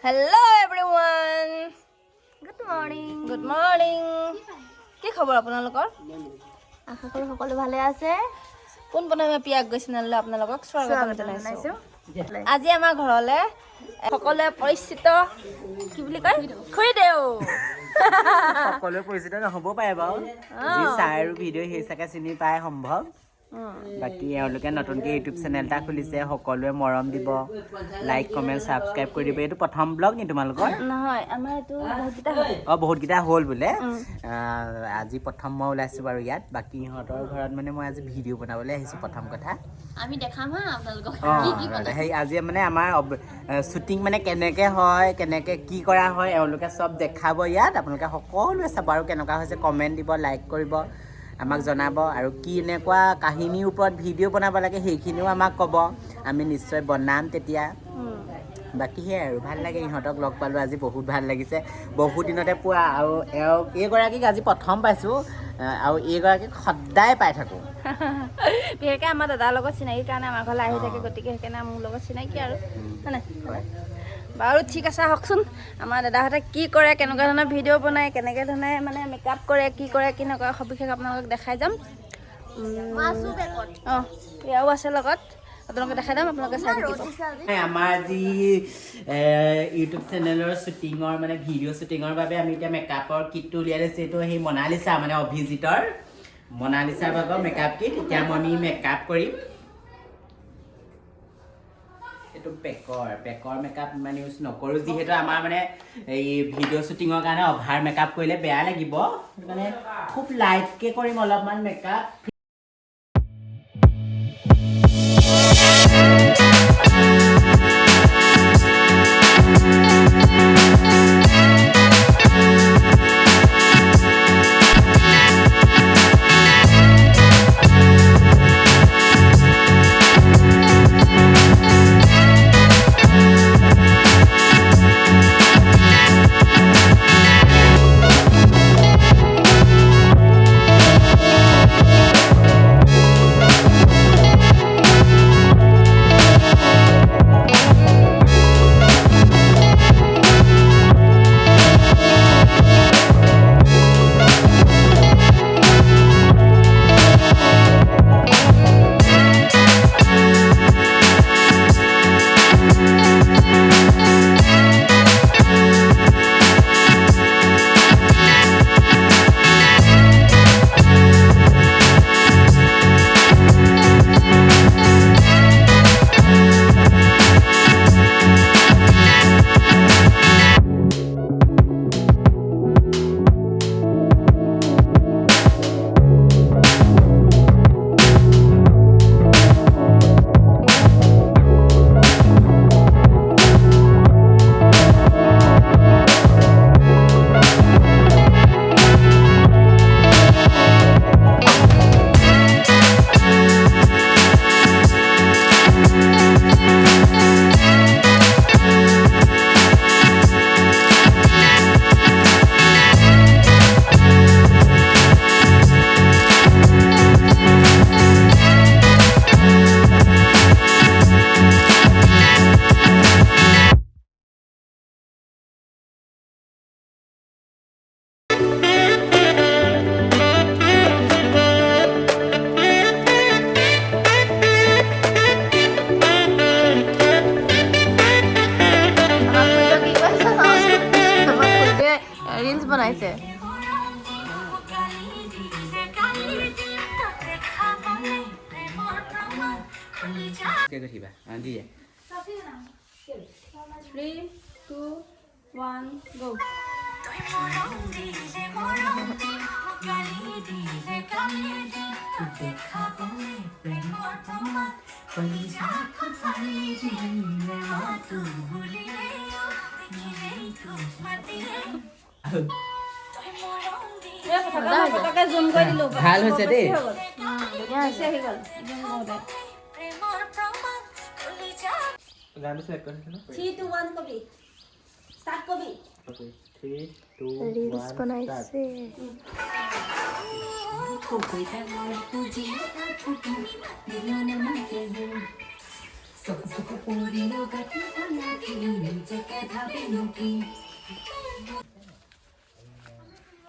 Hello everyone. Good morning. Good morning. কি খবৰ আপোনালোকৰ? আশা কৰো সকলো ভালে আছে। কোন বনামে পিয়াক গৈছিনালে আপোনালোকক স্বাগতম জনাইছো। আজি আমাৰ ঘৰলে সকলোৱে পৰিচিত কি বুলি কয় খুৰিদেউ। সকলোৱে পৰিচিত নহ'ব পাৰে বাৰু যি চাই আৰু ভিডিঅ' সেইচাকে চিনি পায় সম্ভৱ বাকী এওঁলোকে নতুনকৈ ইউটিউব চেনেল এটা খুলিছে সকলোৱে মৰম দিব লাইক কমেণ্ট ছাবস্ক্ৰাইব কৰি দিব এইটো প্ৰথম ব্লগ নি তোমালোকৰ নহয় আমাৰ এইটো বহুতকেইটা হ'ল বহুতকেইটা হ'ল বোলে আজি প্ৰথম মই ওলাইছোঁ বাৰু ইয়াত বাকী ইহঁতৰ ঘৰত মানে মই আজি ভিডিঅ' বনাবলৈ আহিছোঁ প্ৰথম কথা আমি দেখাম হা আপোনালোকক সেই আজি মানে আমাৰ শ্বুটিং মানে কেনেকৈ হয় কেনেকৈ কি কৰা হয় এওঁলোকে চব দেখাব ইয়াত আপোনালোকে সকলোৱে চাব আৰু কেনেকুৱা হৈছে কমেণ্ট দিব লাইক কৰিব আমাক জনাব আৰু কি এনেকুৱা কাহিনীৰ ওপৰত ভিডিঅ' বনাব লাগে সেইখিনিও আমাক ক'ব আমি নিশ্চয় বনাম তেতিয়া বাকী সেয়াই আৰু ভাল লাগে ইহঁতক লগ পালোঁ আজি বহুত ভাল লাগিছে বহুত দিনতে পোৱা আৰু এইগৰাকীক আজি প্ৰথম পাইছোঁ আৰু এইগৰাকীক সদায় পাই থাকোঁ বিশেষকৈ আমাৰ দাদাৰ লগত চিনাকি কাৰণে আমাৰ ঘৰলৈ আহি থাকে গতিকে সেইকাৰণে মোৰ লগত চিনাকি আৰু হয়নে বাৰু ঠিক আছে আহকচোন আমাৰ দাদাহঁতে কি কৰে কেনেকুৱা ধৰণৰ ভিডিঅ' বনায় কেনেকৈ ধৰণে মানে মেকআপ কৰে কি নকৰে সবিশেষ আপোনালোকক দেখাই যাম প্ৰিয়াও আছে লগত আপোনালোকে দেখাই যাম আপোনালোকে চাই থাকিব আমাৰ আজি ইউটিউব চেনেলৰ শ্বুটিঙৰ মানে ভিডিঅ' শ্বুটিঙৰ বাবে আমি এতিয়া মেকআপৰ কিটটো উলিয়াই লৈছোঁ এইটো সেই মনালিছা মানে অভিজিতৰ মনালিছাৰ ভাগৰ মেকআপ কিট এতিয়া আমি মেকআপ কৰিম এইটো পেকৰ মেকআপ মানে ইউজ নকৰোঁ যিহেতু আমাৰ মানে এই ভিডিঅ' শ্বুটিঙৰ কাৰণে অভাৰ মেকআপ কৰিলে বেয়া লাগিব মানে খুব লাইটকৈ কৰিম অলপমান মেকআপ ৰিলছ বনাইছে দিয়ে 3 2 1 go ভাল হৈছে দেই গানটো চেক কৰিছে ন 3 2 1 কবি স্টাৰ্ট কবি 3 2 ৰিলছ বনাইছে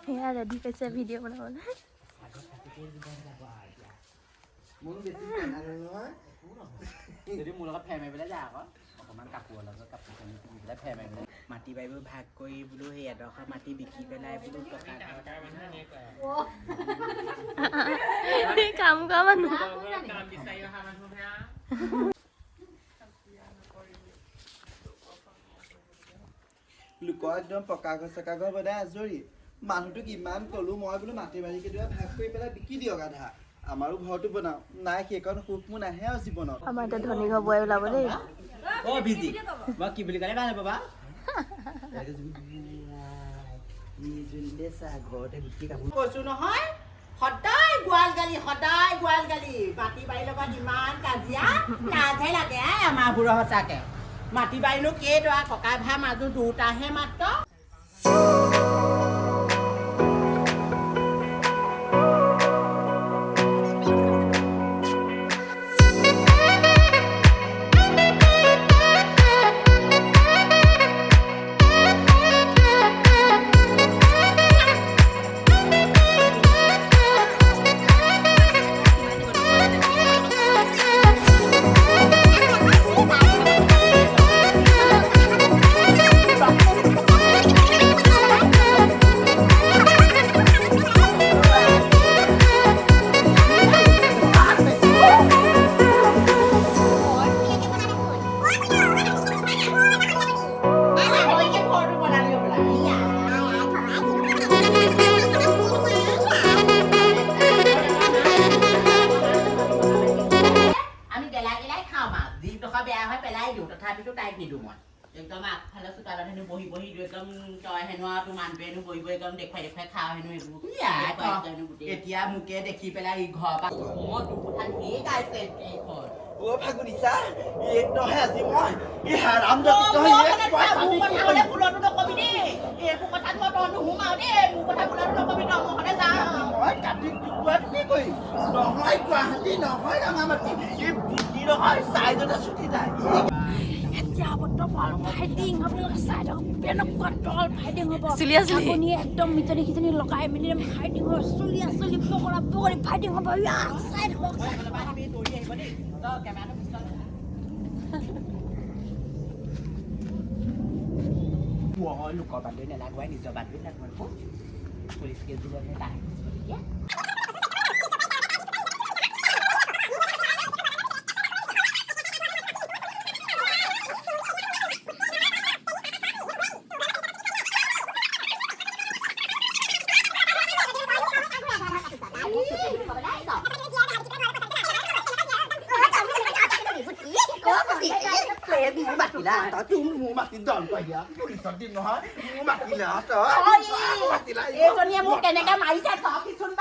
সেয়া ৰেডি কৰিছে ভিডিঅ' বনাবলৈ যদি মোৰ লগত ফেৰ মাৰিবলৈ যায় আকৌ অকণমান কাপোৰৰ লগত কাপোৰ কানি পিন্ধি পেলাই ফেৰ মাৰিবলৈ মাটি বাৰীবোৰ ভাগ কৰি বোলো সেই এডোখৰ মাটি বিকি পেলাই বোলো টকা কাম কৰা মানুহ লোকৰ একদম পকা ঘৰ চকা ঘৰ বনাই আজৰি মানুহটোক ইমান কলো মই বোলো মাটি বাৰী কেইডৰা ভাগ কৰি পেলাই বিকি দিয়ক আধা আমাৰো ঘৰটো বনাও নাই সেইকণ সুখ মোৰ নাহে আৰু জীৱনত আমাৰ এতিয়া ধনী ঘৰ বোৱাই ওলাব দেই অ বিজি মই কি বুলি ক'লে ভাল পাবা কৈছো নহয় সদায় গোৱাল গালি মাটি বাৰীৰ লগত ইমান কাজিয়া লাজহে লাগে আমাৰবোৰৰ সঁচাকে মাটি বাৰীনো কেইডৰা ককাই ভাই মাজু দুটাহে মাত্ৰ তথাপিতো তাইক নিদিওঁ মই একদম আগফালে চোতালত হেনো বহি বহি একদম তই হেনো আৰু তোৰ মানুহটোৱে হেনো বহি বহি একদম দেখুৱাই দেখুৱাই খাওঁ হেনো এইবোৰ এতিয়া মোকে দেখি পেলাই ই ঘৰৰ পৰা মই তোৰ কথা ধেৰ গাইছে অ ফাগুনিছা এক নহয় আজি মই এই হাৰাম জাতি তই ফুলতো নকবি দেই এইবোৰ কথাত মই তই নুসুমাও দেই মোৰ কথা ফুলতো নকবি তই মোৰ সদায় যাওঁ মই কাটি টুকুৰাত কি কৰিম নহয় গুৱাহাটী নহয় ৰঙামাটি এই বুদ্ধি নহয় চাইজতে ছুটি যায় এতিয়া বৰ্তমান ফাইটিং হ'ব চাই থাকক কেনেকুৱা তল ফাইটিং হ'ব আপুনি একদম মিটনি খিটনি লগাই মেলি ফাইটিং হ'ব চলি পকৰা পকৰি ফাইটিং হ'ব চাই থাকক লোকৰ বান্ধি নেলাগুৱাই নিজৰ বান্ধি লাগু পুলিচ কেছ দিব তাই মোৰ মাতি দল পাইয়া পুলিচত দিম নহয় মোৰ মাতিলে এইজনীয়ে মোক কেনেকে মাৰিছে চাওকচোন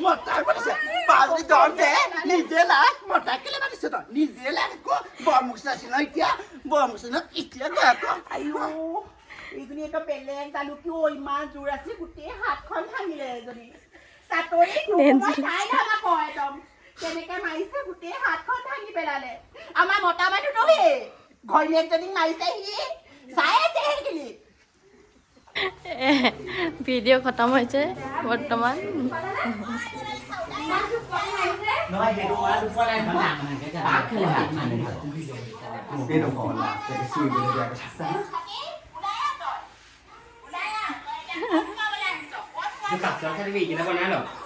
মতাই মাতিছে বাজি দল দে নিজে লাগ মতাই কেলে মাতিছে তই নিজে লাগ আকৌ বৰ মুখ চাইছিল এতিয়া বৰ মুখ চাইছিল এতিয়া আকৌ এইজনী একদম বেলেগ জানো কিয় ইমান জোৰ আছে গোটেই হাতখন ভাঙিলে এজনী চাটৰি চাই থাকা কয় একদম কেনেকে মাৰিছে গোটেই হাতখন ভাঙি পেলালে আমাৰ মতা মানুহ নহয় ঘৈণীয়েকজনীক মাৰিছে সি চাই আছে সেইখিনি ভিডিঅ' খতম হৈছে বৰ্তমান Cái cặp đó sẽ bị cái nó còn ăn rồi.